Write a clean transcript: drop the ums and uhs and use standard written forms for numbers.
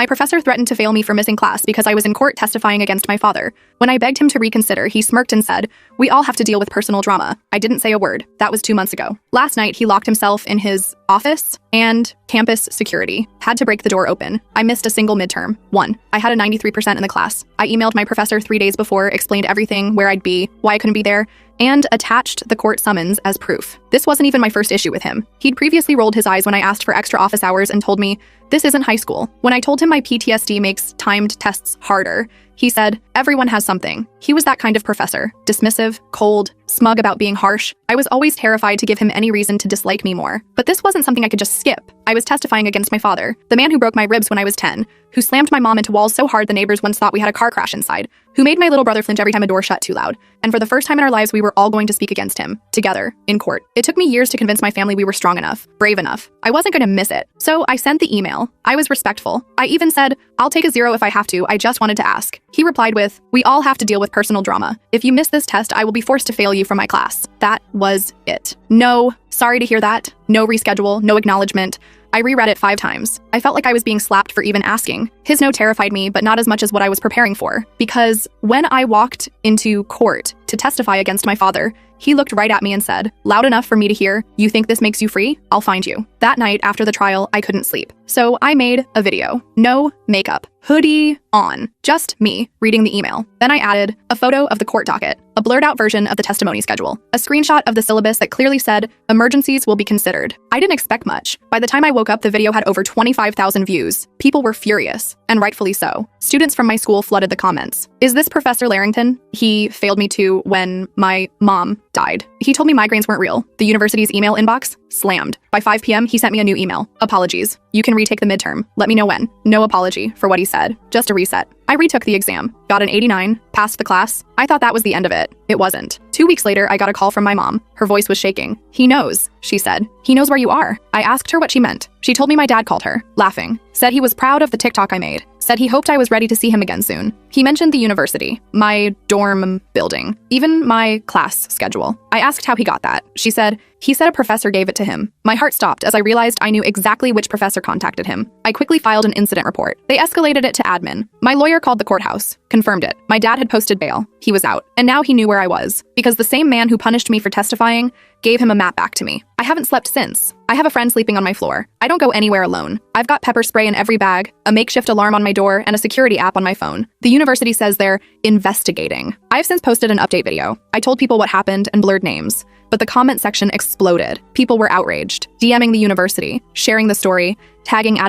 My professor threatened to fail me for missing class because I was in court testifying against my father. When I begged him to reconsider, he smirked and said, "We all have to deal with personal drama." I didn't say a word. That was 2 months ago. Last night, he locked himself in his office, and campus security had to break the door open. I missed a single midterm. 1. I had a 93% in the class. I emailed my professor 3 days before, explained everything, where I'd be, why I couldn't be there, and attached the court summons as proof. This wasn't even my first issue with him. He'd previously rolled his eyes when I asked for extra office hours and told me, "This isn't high school." When I told him my PTSD makes timed tests harder, he said, "Everyone has something." He was that kind of professor, dismissive, cold, smug about being harsh. I was always terrified to give him any reason to dislike me more. But this wasn't something I could just skip. I was testifying against my father, the man who broke my ribs when I was 10, who slammed my mom into walls so hard the neighbors once thought we had a car crash inside, who made my little brother flinch every time a door shut too loud. And for the first time in our lives, we were all going to speak against him, together, in court. It took me years to convince my family we were strong enough, brave enough. I wasn't going to miss it. So I sent the email. I was respectful. I even said, "I'll take a 0 if I have to. I just wanted to ask." He replied with, "We all have to deal with personal drama. If you miss this test, I will be forced to fail you from my class." That was it. No, sorry to hear that. No reschedule, no acknowledgement. I reread it 5 times. I felt like I was being slapped for even asking. His no terrified me, but not as much as what I was preparing for. Because when I walked into court to testify against my father, he looked right at me and said, "Loud enough for me to hear, you think this makes you free? I'll find you." That night after the trial, I couldn't sleep. So I made a video. No makeup. Hoodie on. Just me reading the email. Then I added a photo of the court docket, a blurred out version of the testimony schedule, a screenshot of the syllabus that clearly said, "Emergencies will be considered." I didn't expect much. By the time I woke up, the video had over 25,000 views. People were furious, and rightfully so. Students from my school flooded the comments. "Is this Professor Larrington? He failed me too when my mom died. He told me migraines weren't real." The university's email inbox slammed. By 5 p.m., he sent me a new email. "Apologies. You can retake the midterm. Let me know when." No apology for what he said. Just a reset. I retook the exam, got an 89, passed the class. I thought that was the end of it. It wasn't. 2 weeks later, I got a call from my mom. Her voice was shaking. "He knows," she said. "He knows where you are." I asked her what she meant. She told me my dad called her, laughing. Said he was proud of the TikTok I made. Said he hoped I was ready to see him again soon. He mentioned the university, my dorm building, even my class schedule. I asked how he got that. She said, "He said a professor gave it to him." My heart stopped as I realized I knew exactly which professor contacted him. I quickly filed an incident report. They escalated it to admin. My lawyer called the courthouse, confirmed it. My dad had posted bail. He was out. And now he knew where I was, because the same man who punished me for testifying gave him a map back to me. I haven't slept since. I have a friend sleeping on my floor. I don't go anywhere alone. I've got pepper spray in every bag, a makeshift alarm on my door, and a security app on my phone. The university says they're investigating. I've since posted an update video. I told people what happened and blurred names. But the comment section exploded. People were outraged, DMing the university, sharing the story, tagging